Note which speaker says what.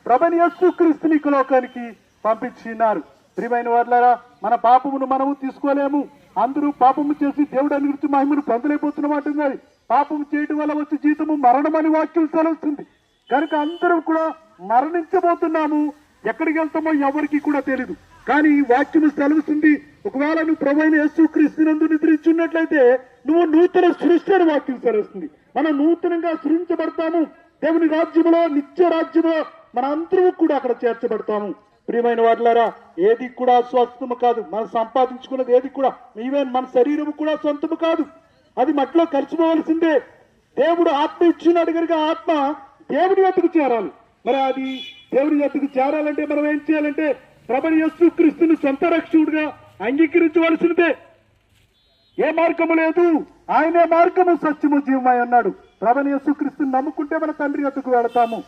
Speaker 1: ప్రభువైన యేసుక్రీస్తుని ఈ లోకానికి పంపించినారు. ప్రియమైన వారులారా, మన పాపమును మనము తీసుకోలేము. అందరూ పాపము చేసి దేవుడు అనుగురించి మహిమను పొందలేకపోతున్నమాట. పాపము చేయడం వల్ల వచ్చే జీతము మరణం అని వాక్యం సెలవుస్తుంది. కనుక అందరూ కూడా మరణించబోతున్నాము. ఎక్కడికి వెళ్తామో ఎవరికి కూడా తెలియదు. కానీ ఈ వాక్యము సెలవుస్తుంది, ఒకవేళ నువ్వు ప్రభువైన యేసుక్రీస్తునందు నిద్రించున్నట్లయితే నువ్వు నూతన సృష్టి అని వాక్యం సెలవుస్తుంది. మనం నూతనంగా సృష్టించబడతాము. దేవుని రాజ్యములో, నిత్య రాజ్యములో మన అందరూ కూడా అక్కడ చేర్చబడతాము. ప్రియమైన వారులారా, ఏది కూడా స్వస్థము కాదు. మనం సంపాదించుకున్నది ఏది కూడా, ఈవెన్ మన శరీరము కూడా సొంతము కాదు. అది మట్టిలో కలిసిపోవలసిందే. దేవుడు ఆత్మ ఇచ్చినాడు కనుక ఆత్మ దేవుని యొద్దకు చేరాలి. మరి అది దేవుని యొద్దకు చేరాలంటే మనం ఏం చేయాలంటే ప్రభువైన యేసుక్రీస్తుని సొంత రక్షకుడిగా అంగీకరించవలసిందే. ఏ మార్గము లేదు, ఆయనే మార్గము, సత్యము, జీవమై ఉన్నాడు. ప్రభువైన యేసుక్రీస్తుని నమ్ముకుంటే మన తండ్రి యొద్దకు వెళతాము.